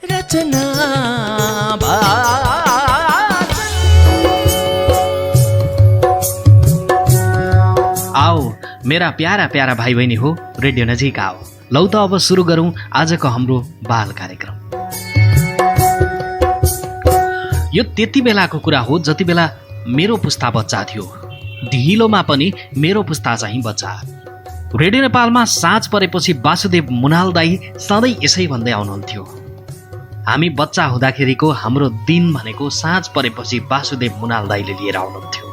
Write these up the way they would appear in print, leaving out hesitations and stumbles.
रचना आओ मेरा para para भाइ बहिनी हो, रेडियो नजिक आओ। लौ त अब सुरु गरौँ आजको हाम्रो बाल कार्यक्रम। यो त्यति बेलाको कुरा हो जति बेला मेरो पुस्ता बच्चा थियो। ढिलोमा पनि मेरो पुस्ता चाहिँ बच्चा। रेडियो नेपालमा साँझ परेपछि वासुदेव मुनाल दाई सधैँ यसै भन्दै आउनुहुन्थ्यो, हामी बच्चा हुँदाखेरिको हाम्रो दिन भनेको साँझ परेपछि वासुदेव मुनाल दाईले लिएर आउनुहुन्थ्यो।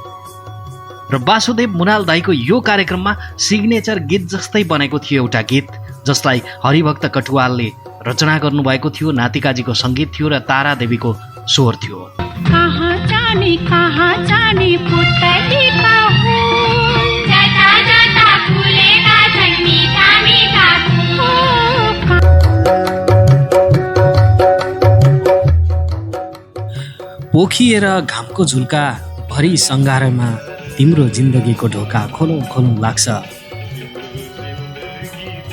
र वासुदेव मुनाल दाईको यो कार्यक्रममा सिग्नेचर गीत जस्तै बनेको थियो एउटा गीत, जसलाई हरिभक्त कटुवालले रचना गर्नुभएको थियो। नातिकाजीको सङ्गीत थियो र तारा देवीको स्वर थियो। कहाँ जाने पुतली का फूल, जता जता फुलेका छन् मीठा मीठा फूल। पोखिएर घामको झुल्का भरि सङ्घारमा तिम्रो जिन्दगीको ढोका खोलौँ खोलौँ लाग्छ।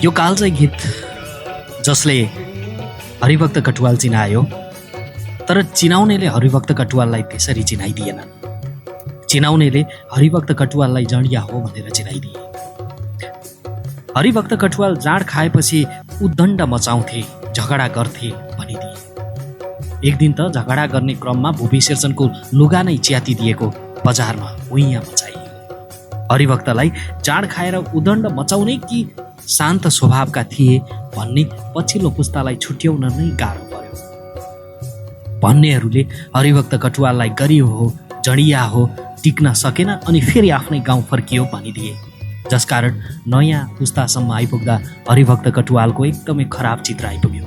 यो कालजयी गीत जसले हरिभक्त कटुवाल चिनायो, तर चिनाउनेले हरिभक्त कटुवाललाई त्यसरी चिनाइदिएनन्। चिनाउनेले हरिभक्त कटुवाललाई जडिया हो भनेर चिनाइदिए। हरिभक्त कटुवाल जाँड खाएपछि उद्दण्ड मचाउँथे, झगडा गर्थे भनिदिए। एक दिन त झगडा गर्ने क्रममा भूपी शेरचनको लुगा नै च्यातिदिएको बजारमा उइयाँ मचाइयो। हरिभक्तलाई जाँड खाएर उद्दण्ड मचाउने कि शान्त स्वभावका थिए भन्ने पछिल्लो पुस्तालाई छुट्याउन नै गाह्रो पर्यो। भन्नेहरूले हरिभक्त कटुवाललाई गरियो हो, जडिया हो, टिक्न सकेन अनि फेरि आफ्नै गाउँ फर्कियो भनिदिए। जसकारण नयाँ पुस्तासम्म आइपुग्दा हरिभक्त कटुवालको एकदमै खराब चित्र आइपुग्यो।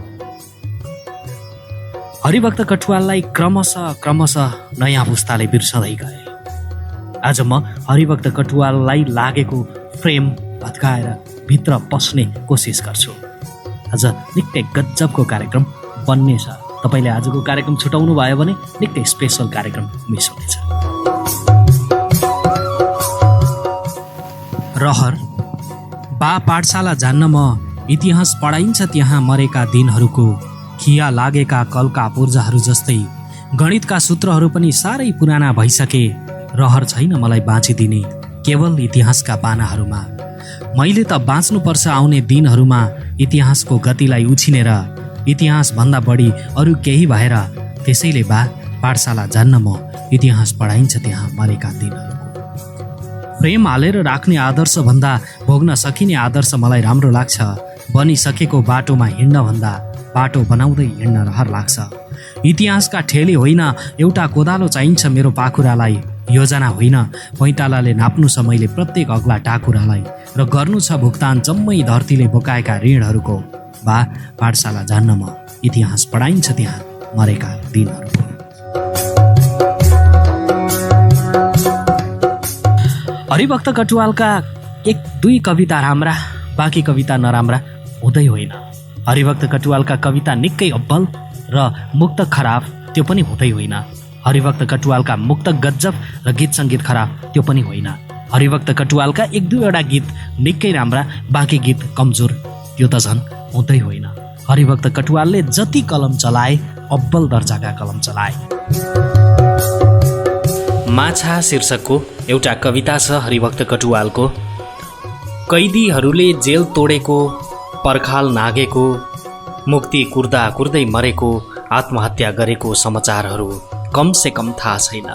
हरिभक्त कटुवाललाई क्रमशः नयाँ पुस्ताले बिर्सँदै गए। आज म हरिभक्त कटुवाललाई लागेको फ्रेम भत्काएर भित्र पस्ने कोसिस गर्छु। आज निकै गजबको कार्यक्रम बन्नेछ। तपाईँले आजको कार्यक्रम छुटाउनु भयो भने निकै स्पेसल कार्यक्रम मिस हुनेछ। रहर बा पाठशाला जान्न म इतिहास पढाइन्छ त्यहाँ मरेका दिनहरूको खिया लागेका कलका पूर्जाहरू जस्तै गणितका सूत्रहरू पनि साह्रै पुराना भइसके। रहर छैन मलाई बाँचिदिने केवल इतिहासका पानाहरूमा। मैले त बाँच्नुपर्छ आउने दिनहरूमा इतिहासको गतिलाई उछिनेर, इतिहासभन्दा बढी अरू केही भएर। त्यसैले बा पाठशाला जान्न म इतिहास पढाइन्छ त्यहाँ मरेका दिनहरूको। फ्रेम हालेर राख्ने आदर्शभन्दा भोग्न सकिने आदर्श मलाई राम्रो लाग्छ। बनिसकेको बाटोमा हिँड्नभन्दा बाटो बनाउँदै हिँड्न रहर लाग्छ। इतिहासका ठेली होइन एउटा कोदालो चाहिन्छ मेरो पाखुरालाई। योजना होइन पैतालाले नाप्नु छ मैले प्रत्येक अग्ला टाकुरालाई। र गर्नु छ भुक्तान जम्मै धरतीले बोकाएका ऋणहरूको। बा पाठशाला जान्न म इतिहास पढाइन्छ त्यहाँ मरेका दिनहरूको। हरिभक्त कटुवालका एक दुई कविता राम्रा, बाँकी कविता नराम्रा हुँदै होइन। हरिभक्त कटुवालका कविता निकै अब्बल र मुक्तक खराब, त्यो पनि हुँदै होइन। हरिभक्त कटुवालका मुक्तक गजब र गीत सङ्गीत खराब, त्यो पनि होइन। हरिभक्त कटुवालका एक दुईवटा गीत निकै राम्रा, बाँकी गीत कमजोर, त्यो त झन् हुँदै होइन। हरिभक्त कटुवालले जति कलम चलाए अब्बल दर्जाका कलम चलाए। माछा शीर्षकको एउटा कविता छ हरिभक्त कटुवालको। कैदीहरूले जेल तोडेको, पर्खाल नागेको, मुक्ति कुर्दा कुर्दै मरेको, आत्महत्या गरेको समाचारहरू कमसे कम थाहा छैन।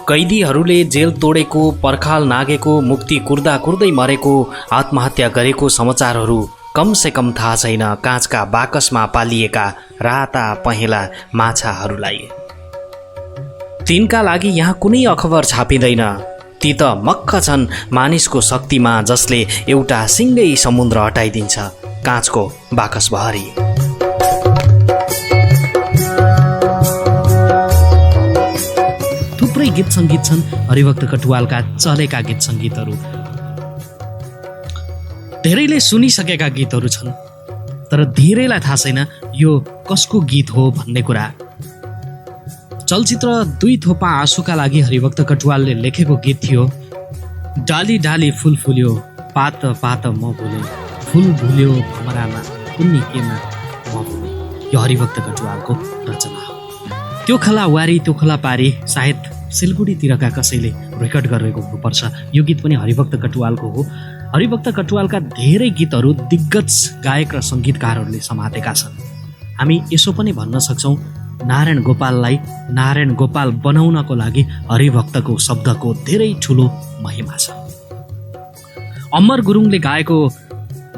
कैदीहरूले जेल तोडेको, पर्खाल नागेको, मुक्ति कुर्दा कुर्दै मरेको, आत्महत्या गरेको समाचारहरू कमसे कम थाहा छैन काँचका बाकसमा पालिएका राता पहेँला माछाहरूलाई। तिनका लागि यहाँ कुनै अखबार छापिँदैन। ती त मक्ख छन् मानिसको शक्तिमा जसले एउटा सिङ्गै समुद्र हटाइदिन्छ काँचको बाकसभरि। थुप्रै गीत सङ्गीत छन् हरिभक्त कटुवालका चलेका गीत सङ्गीतहरू। धेरैले सुनिसकेका गीतहरू छन्, तर धेरैलाई थाहा छैन यो कसको गीत हो भन्ने कुरा। चलचित्र दुई थोपा आँसुका लागि हरिभक्त कटुवालले लेखेको गीत थियो। डाली डाली फुल फुल्यो, पात पात म भुले, फुल भुल्यो भमरामा, कुन्नी केमा म भुले। यो हरिभक्त कटुवालको रचना हो। त्यो खोला वारी त्यो खोला पारी सायद सिलगढीतिरका कसैले रेकर्ड गरेको हुनुपर्छ। यो गीत पनि हरिभक्त कटुवालको हो। हरिभक्त कटुवालका धेरै गीतहरू दिग्गज गायक र सङ्गीतकारहरूले समातेका छन्। हामी यसो पनि भन्न सक्छौँ, नारायण गोपाललाई नारायण गोपाल बनाउनको लागि हरिभक्तको शब्दको धेरै ठुलो महिमा छ। अमर गुरुङले गाएको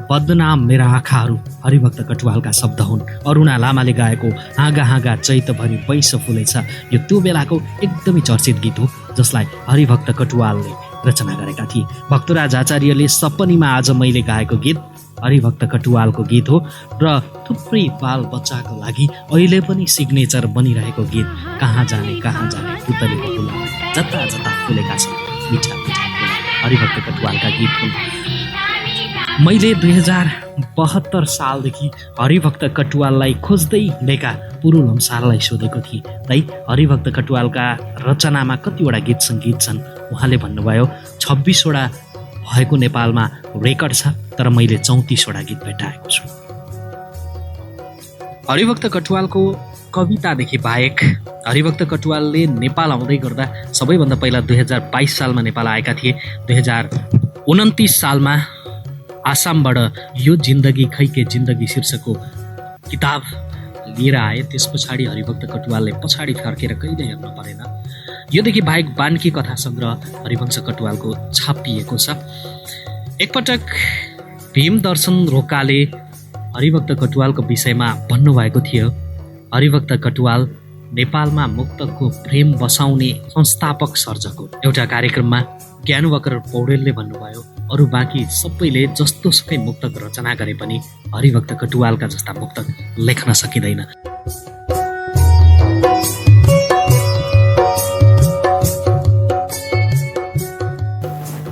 बदनाम मेरा आँखाहरू हरिभक्त कटुवालका शब्द हुन्। अरुणा लामाले गाएको हाँगा हाँगा चैतभरि पैसो फुलेछ यो त्यो बेलाको एकदमै चर्चित गीत हो, जसलाई हरिभक्त कटुवालले रचना गरेका थिए। भक्तराज आचार्यले सपनीमा आज मैले गाएको गीत हरिभक्त कटुवालको गीत हो र थुप्रै बाल बच्चाको लागि अहिले पनि सिग्नेचर बनिरहेको गीत कहाँ जाने पुतलीको फुल जता जता फुलेका छन् मिठा मिठा फुल हरिभक्त कटुवालका गीत हुन्। मैले 2072 सालदेखि हरिभक्त कटुवाललाई खोज्दै हिँडेका पुरुल हम्साललाई सोधेको थिएँ, दाइ हरिभक्त कटुवालका रचनामा कतिवटा गीत सङ्गीत छन्? उहाँले भन्नुभयो 26वटा भएको नेपालमा रेकर्ड छ, तर मैले 34वटा गीत भेटाएको छु। हरिभक्त कटुवालको कवितादेखि बाहेक हरिभक्त कटुवालले नेपाल आउँदै गर्दा सबैभन्दा पहिला 2022 सालमा नेपाल आएका थिए। 2029 सालमा आसामबाट यो जिन्दगी खै के जिन्दगी शीर्षकको किताब लिएर आए। त्यस पछाडि हरिभक्त कटुवालले पछाडि फर्केर कहिले हेर्नु परेन। योदेखि बाहेक बान्की कथा सङ्ग्रह हरिवंश कटुवालको छापिएको छ। एकपटक भीमदर्शन रोकाले हरिभक्त कटुवालको विषयमा भन्नुभएको थियो, हरिभक्त कटुवाल नेपालमा मुक्तकको प्रेम बसाउने संस्थापक सर्जक हो। एउटा कार्यक्रममा ज्ञानुभकर पौडेलले भन्नुभयो, अरू बाँकी सबैले जस्तोसुकै मुक्तक रचना गरे पनि हरिभक्त कटुवालका जस्ता मुक्तक लेख्न सकिँदैन।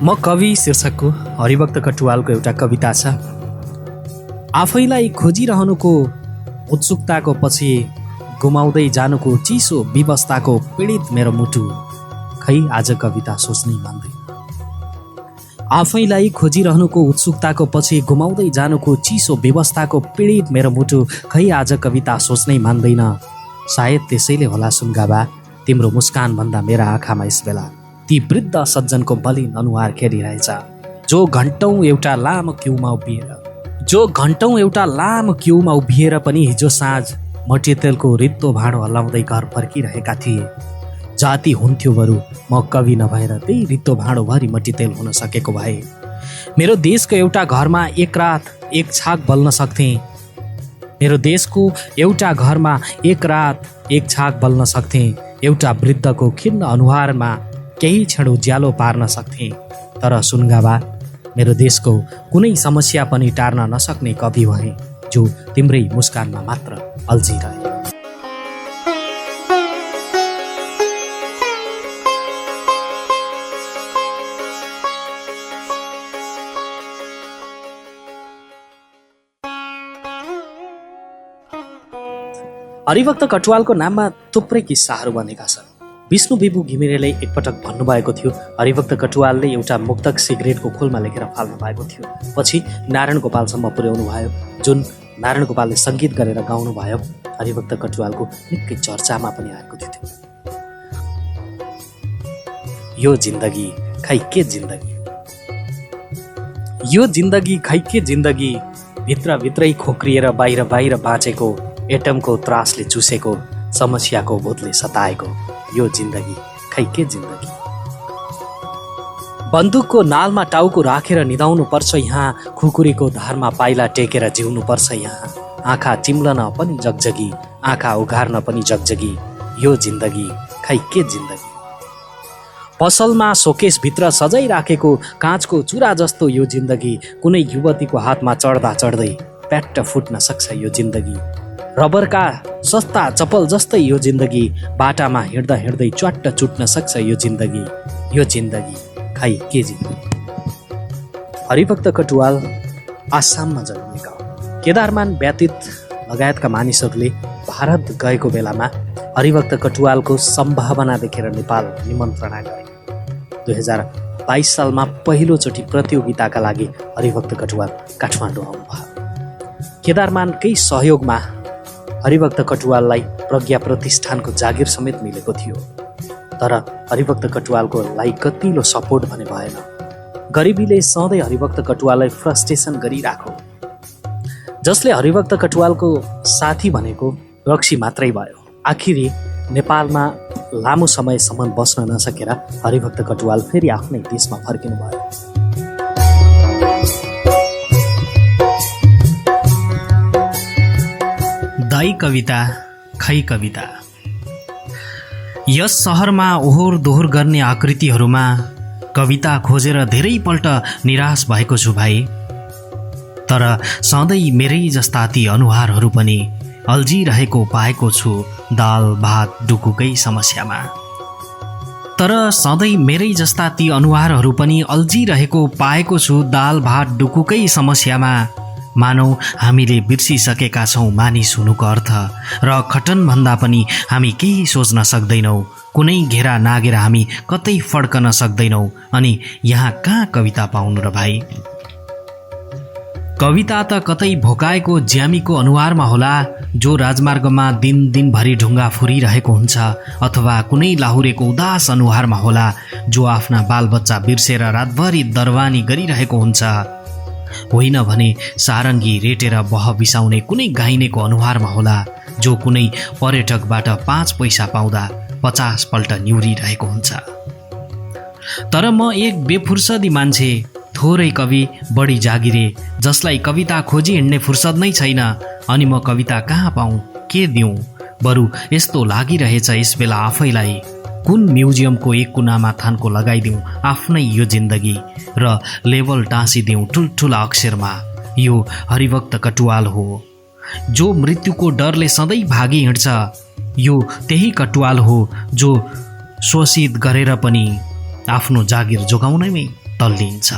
म कवि शीर्षकको हरिभक्त कटुवालको एउटा कविता छ। आफैलाई खोजिरहनुको उत्सुकताको पछि गुमाउँदै जानुको चिसो विवस्थाको पीडित मेरो मुटु खै आज कविता सोच्नै मान्दैन। आफैलाई खोजिरहनुको उत्सुकताको पछि गुमाउँदै जानुको चिसो व्यवस्थाको पीडित मेरो मुटु खै आज कविता सोच्नै मान्दैन। सायद त्यसैले होला सुनगाबा तिम्रो मुस्कान भन्दा मेरा आँखामा यस बेला ती वृद्ध सज्जनको बलिन अनुहार खेलिरहेछ, जो घन्टौँ एउटा लामो क्यूमा उभिएर पनि हिजो साँझ मट्टीतेलको रित्तो भाँडो हल्लाउँदै घर फर्किरहेका थिए। जाति हुन्थ्यो बरु म कवि नभएर त्यही रित्तो भाँडोभरि मट्टीतेल हुन सकेको भए मेरो देशको एउटा घरमा एक रात एक छाक बल्न सक्थेँ। मेरो देशको एउटा घरमा एक रात एक छाक बल्न सक्थेँ। एउटा वृद्धको खिन्न अनुहारमा केही क्षण उज्यालो पार्न सक्थेँ। तर सुनगाबा मेरो देशको कुनै समस्या पनि टार्न नसक्ने कवि भएँ, जो तिम्रै मुस्कानमा मात्र अल्झिरहे। हरिभक्त कटुवालको नाममा थुप्रै किस्साहरू बनेका छन्। विष्णु विभु घिमिरेले एकपटक भन्नुभएको थियो, हरिभक्त कटुवालले एउटा मुक्तक सिगरेटको खोलमा लेखेर फाल्नु भएको थियो। पछि नारायण गोपालसम्म पुर्याउनु भयो, जुन नारायण गोपालले सङ्गीत गरेर गाउनु भयो। हरिभक्त कटुवालको निकै चर्चामा पनि आएको थियो। यो जिन्दगी खै के जिन्दगी, यो जिन्दगी खै के जिन्दगी, भित्रभित्रै खोक्रिएर बाहिर बाहिर बाँचेको, एटमको त्रासले चुसेको, समस्याको भूतले सताएको, यो जिन्दगी खै के जिन्दगी। बन्दुकको नालमा टाउको राखेर निदाउनु पर्छ यहाँ, खुकुरीको धारमा पाइला टेकेर जिउनु पर्छ यहाँ। आँखा चिम्लन पनि जगजगी, आँखा उघार्न पनि जगजगी, यो जिन्दगी खै के जिन्दगी। पसलमा सोकेसभित्र सजाइराखेको काँचको चुरा जस्तो यो जिन्दगी, कुनै युवतीको हातमा चढ्दा चढ्दै प्याट्ट फुट्न सक्छ यो जिन्दगी। रबरका सस्ता चप्पल जस्तै यो जिन्दगी, बाटामा हिँड्दा हिँड्दै च्वाट्ट चुट्न सक्छ यो जिन्दगी, यो जिन्दगी खै के जिन्दगी। हरिभक्त कटुवाल आसाममा जन्मिएका हो। केदारमान व्यतीत लगायतका मानिसहरूले भारत गएको बेलामा हरिभक्त कटुवालको सम्भावना देखेर नेपाल निमन्त्रणा गरे। 2022 सालमा पहिलोचोटि प्रतियोगिताका लागि हरिभक्त कटुवाल काठमाडौँ आउनुभयो। केदारमानकै सहयोगमा हरिभक्त कटुवाललाई प्रज्ञा प्रतिष्ठानको जागिर समेत मिलेको थियो। तर हरिभक्त कटुवालको लाई कतिलो सपोर्ट भने भएन। गरिबीले सधैँ हरिभक्त कटुवाललाई फ्रस्ट्रेसन गरिराख्यो। जसले हरिभक्त कटुवालको साथी भनेको रक्सी मात्रै भयो। आखिरी नेपालमा लामो समयसम्म बस्न नसकेर हरिभक्त कटुवाल फेरि आफ्नै देशमा फर्किनु भयो। दाई कविता खै कविता। यस सहरमा ओहोर दोहोर गर्ने आकृतिहरूमा कविता खोजेर धेरैपल्ट निराश भएको छु भाइ। तर सधैँ मेरै जस्ता ती अनुहारहरू पनि अल्झिरहेको पाएको छु दाल भात डुकुकै समस्यामा। तर सधैँ मेरै जस्ता ती अनुहारहरू पनि अल्झिरहेको पाएको छु दाल भात डुकुकै समस्यामा। मानौ हामीले बिर्सिसकेका छौँ मानिस हुनुको अर्थ र खटनभन्दा पनि हामी केही सोच्न सक्दैनौँ। कुनै घेरा नागेर हामी कतै फड्कन सक्दैनौँ। अनि यहाँ कहाँ कविता पाउनु र भाइ? कविता त कतै भोकाएको ज्यामीको अनुहारमा होला, जो राजमार्गमा दिनभरि ढुङ्गा फुरिरहेको हुन्छ, अथवा कुनै लाहुरेको उदास अनुहारमा होला, जो आफ्ना बालबच्चा बिर्सेर रातभरि दरवानी गरिरहेको हुन्छ। होइन भने सारङ्गी रेटेर बह बिसाउने कुनै गाइनेको अनुहारमा होला, जो कुनै पर्यटकबाट 5 पैसा पाउँदा 50 पल्ट न्युरिरहेको हुन्छ। तर म एक बेफुर्सदी मान्छे, थोरै कवि बढी जागिरे, जसलाई कविता खोजी हिँड्ने फुर्सद नै छैन। अनि म कविता कहाँ पाऊँ, के दिउँ? बरु यस्तो लागिरहेछ यस बेला आफैलाई, कुन म्युजियमको एक कुनामा थानको लगाइदिउँ आफ्नै यो जिन्दगी र लेबल टाँसिदिउँ ठुल्ठुला अक्षरमा, यो हरिभक्त कटुवाल हो। जो मृत्युको डरले सधैँ भागी हिँड्छ, यो त्यही कटुवाल हो जो शोषित गरेर पनि आफ्नो जागिर जोगाउनमै तल्लिन्छ।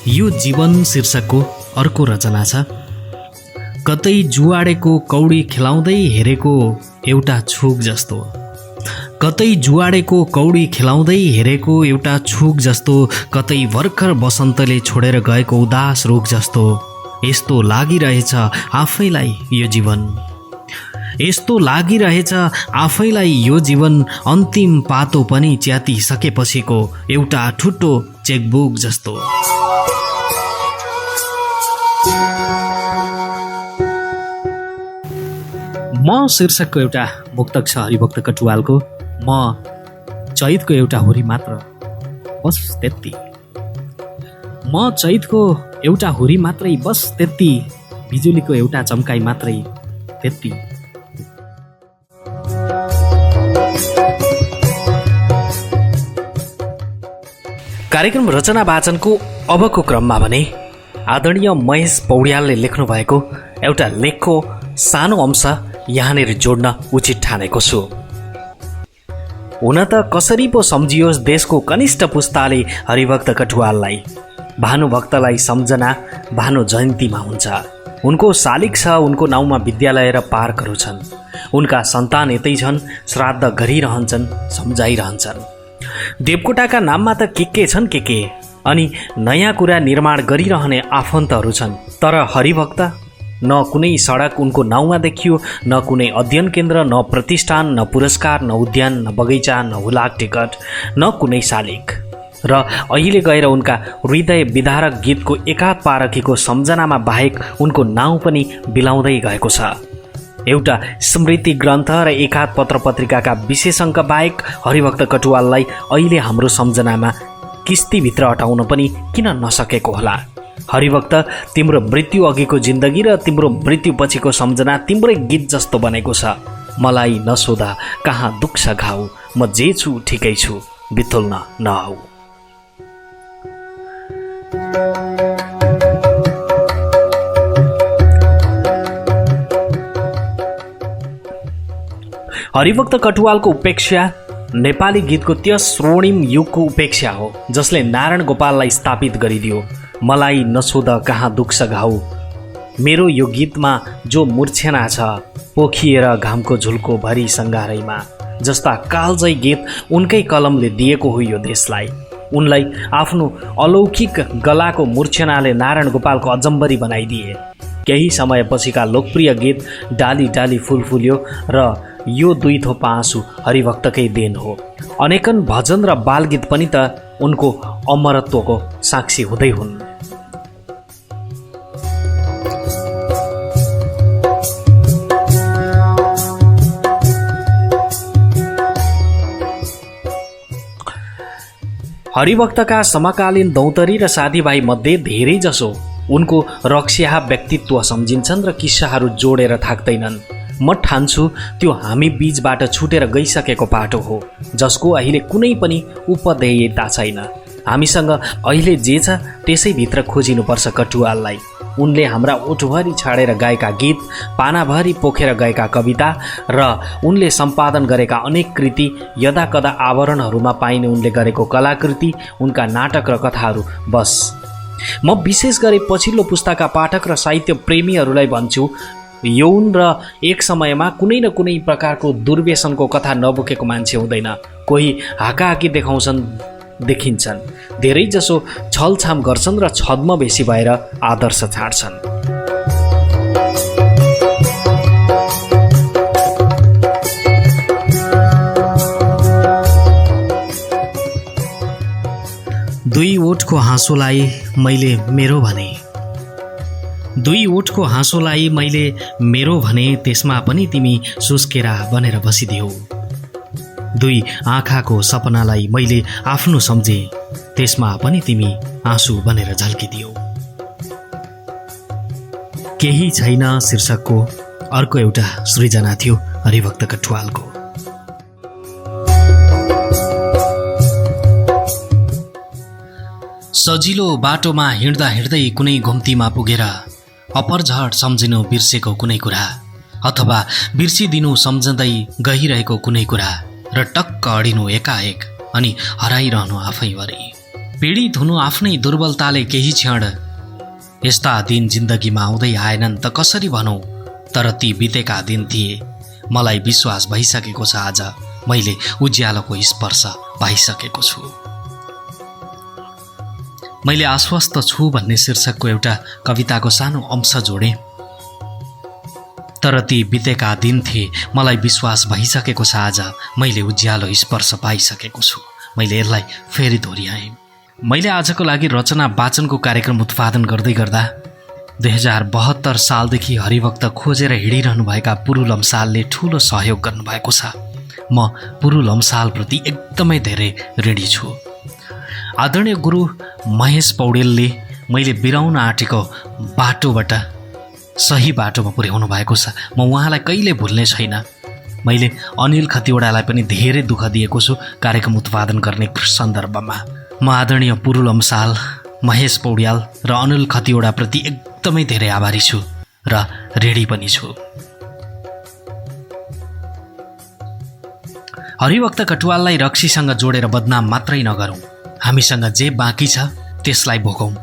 यो जीवन शीर्षकको अर्को रचना छ। कतै जुवाडेको कौडी खेलाउँदै हेरेको एउटा छुक जस्तो, कतै जुवाडेको कौडी खेलाउँदै हेरेको एउटा छुक जस्तो, कतै भर्खर बसन्तले छोडेर गएको उदास रुख जस्तो। यस्तो लागिरहेछ आफैलाई यो जीवन, यस्तो लागिरहेछ आफैलाई यो जीवन, अन्तिम पातो पनि च्यातिसकेपछिको एउटा ठुटो चेकबुक जस्तो। म शीर्षकको एउटा मुक्तक छ हरिभक्त कटुवालको। म चैतको एउटा हुरी मात्र, बस त्यति। म चैतको एउटा हुरी मात्रै, बस त्यति। बिजुलीको एउटा चम्काइ मात्रै, त्यति। कार्यक्रम रचना वाचनको अबको क्रममा भने आदरणीय महेश पौड्यालले लेख्नु भएको एउटा लेखको सानो अंश यहाँनिर जोड्न उचित ठानेको छु। हुन त कसरी पो सम्झियोस् देशको कनिष्ठ पुस्ताले हरिभक्त कटुवाललाई। भानुभक्तलाई सम्झना भानु जयन्तीमा हुन्छ। उनको शालिग छ, उनको नाउँमा विद्यालय र पार्कहरू छन्। उनका सन्तान यतै छन्, श्राद्ध गरिरहन्छन्, सम्झाइरहन्छन्। देवकोटाका नाममा त के छन् के, अनि नयाँ कुरा निर्माण गरिरहने आफन्तहरू छन्। तर हरिभक्त, न कुनै सडक उनको नाउँमा देखियो, न कुनै अध्ययन केन्द्र, न प्रतिष्ठान, न पुरस्कार, न उद्यान, न बगैँचा, न हुलाक टिकट, न कुनै शालिग। र अहिले गएर उनका हृदय विदारक गीतको एकाध पारखीको सम्झनामा बाहेक उनको नाउँ पनि बिलाउँदै गएको छ। एउटा स्मृति ग्रन्थ र एकाध पत्र पत्रिकाका विशेषाङ्क बाहेक हरिभक्त कटुवाललाई अहिले हाम्रो सम्झनामा किस्तीभित्र अटाउन पनि किन नसकेको होला? हरिभक्त, तिम्रो मृत्यु अघिको जिन्दगी र तिम्रो मृत्यु पछिको सम्झना तिम्रै गीत जस्तो बनेको छ। मलाई नसोधा कहाँ दुख्छ घाउ, म जे छु ठिकै छु, बिथुल्न नआऊ। हरिभक्त कटुवालको उपेक्षा नेपाली गीतको त्यस स्वर्णिम युगको उपेक्षा हो जसले नारायण गोपाललाई स्थापित गरिदियो। मलाई नसोध कहाँ दुख्छ घाउ, मेरो यो गीतमा जो मूर्छना छ, पोखिएर घामको झुल्को भरि सङ्गारैमा, जस्ता कालजयी गीत उनकै कलमले दिएको हो यो देशलाई। उनलाई आफ्नो अलौकिक गलाको मूर्छनाले नारायण गोपालको अजम्बरी बनाइदिए। केही समयपछिका लोकप्रिय गीत डाली डाली फुल फुल्यो र यो दुई थोपा आँसु हरिभक्तकै देन हो। अनेकन भजन र बालगीत पनि त उनको अमरत्वको साक्षी हुँदै हुन्। हरिभक्तका समकालीन दौतरी र साथीभाइ मध्ये धेरैजसो उनको रक्स्याहा व्यक्तित्व सम्झिन्छन् र किस्साहरू जोडेर थाक्दैनन्। म ठान्छु त्यो हामी बीचबाट छुटेर गइसकेको पाटो हो, जसको अहिले कुनै पनि उपदेयता छैन। हामीसँग अहिले जे छ त्यसैभित्र खोजिनुपर्छ कटुवाललाई। उनले हाम्रा ओठभरि छाडेर गाएका गीत, पानाभरि पोखेर गएका कविता र उनले सम्पादन गरेका अनेक कृति, यदाकदा आवरणहरूमा पाइने उनले गरेको कलाकृति, उनका नाटक र कथाहरू बस। म विशेष गरी पछिल्लो पुस्ताका पाठक र साहित्य प्रेमीहरूलाई भन्छु, यौन र एक समयमा कुनै न कुनै प्रकारको दुर्व्यसनको कथा नबोकेको मान्छे हुँदैन। कोही हाकाहाकी देखिन्छन्, धेरैजसो छलछाम गर्छन् र छद्मवेशी भएर आदर्श छाड्छन्। दुई ओठको हाँसोलाई मैले मेरो भने, दुई ओठको हाँसोलाई मैले मेरो भने, त्यसमा पनि तिमी सुस्केरा बनेर बसिदियौ। दुई आँखाको सपनालाई मैले आफ्नो सम्झे, त्यसमा पनि तिमी आँसु बनेर झल्किदियौ। केही छैन शीर्षकको अर्को एउटा सृजना थियो हरिभक्त कटुवालको। सजिलो बाटोमा हिँड्दा हिँड्दै कुनै घुम्तीमा पुगेर अपरझट सम्झिनु बिर्सेको कुनै कुरा, अथवा बिर्सिदिनु सम्झँदै गइरहेको कुनै कुरा र टक्क अडिनु एकाएक अनि हराइरहनु आफैभरि। पीडित हुनु आफ्नै दुर्बलताले केही क्षण। यस्ता दिन जिन्दगीमा आउँदै आएनन् त कसरी भनौँ, तर ती बितेका दिन थिए। मलाई विश्वास भइसकेको छ आज मैले उज्यालोको स्पर्श पाइसकेको छु। मैले आश्वस्त छु भन्ने शीर्षकको एउटा कविताको सानो अंश जोडेँ। तर ती बितेका दिन थिए, मलाई विश्वास भइसकेको छ आज मैले उज्यालो स्पर्श पाइसकेको छु। मैले यसलाई फेरि दोहोऱ्याएँ। मैले आजको लागि रचना वाचनको कार्यक्रम उत्पादन गर्दै गर्दा 2072 सालदेखि हरिभक्त खोजेर हिँडिरहनुभएका पुरु लम्सालले ठुलो सहयोग गर्नुभएको छ। म पुरु लम्सालप्रति एकदमै धेरै ऋणी छु। आदरणीय गुरु महेश पौडेलले मैले बिराउन आँटेको बाटोबाट सही बाटोमा पुर्याउनु भएको छ। म उहाँलाई कहिले भुल्ने छैन। मैले अनिल खतिवडालाई पनि धेरै दुःख दिएको छु कार्यक्रम उत्पादन गर्ने सन्दर्भमा। म आदरणीय पुरु लम्साल, महेश पौड्याल र अनिल खतिवडाप्रति एकदमै धेरै आभारी छु र ऋणी पनि छु। हरिभक्त कटुवाललाई रक्सीसँग जोडेर बदनाम मात्रै नगरौँ, हामीसँग जे बाँकी छ त्यसलाई भोगौँ।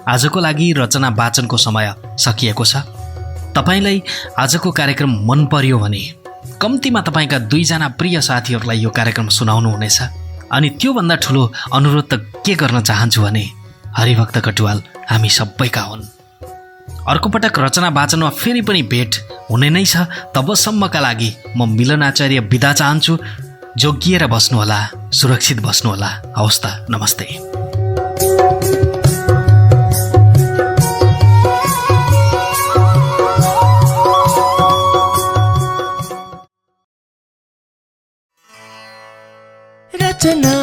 आजको लागि रचना वाचनको समय सकिएको छ। तपाईलाई आजको कार्यक्रम मन पर्यो भने कम्तीमा तपाईँका 2 जना प्रिय साथीहरूलाई यो कार्यक्रम सुनाउनु हुनेछ। अनि त्योभन्दा ठुलो अनुरोध त के गर्न चाहन्छु भने हरिभक्त कटुवाल हामी सबैका हुन्। अर्को पटक रचना वाचनमा फेरि पनि भेट हुने नै छ। तबसम्मका लागि म मिलनाचार्य बिदा चाहन्छु। जोगिएर बस्नुहोला, सुरक्षित बस्नुहोला। हवस् त, नमस्ते। रचना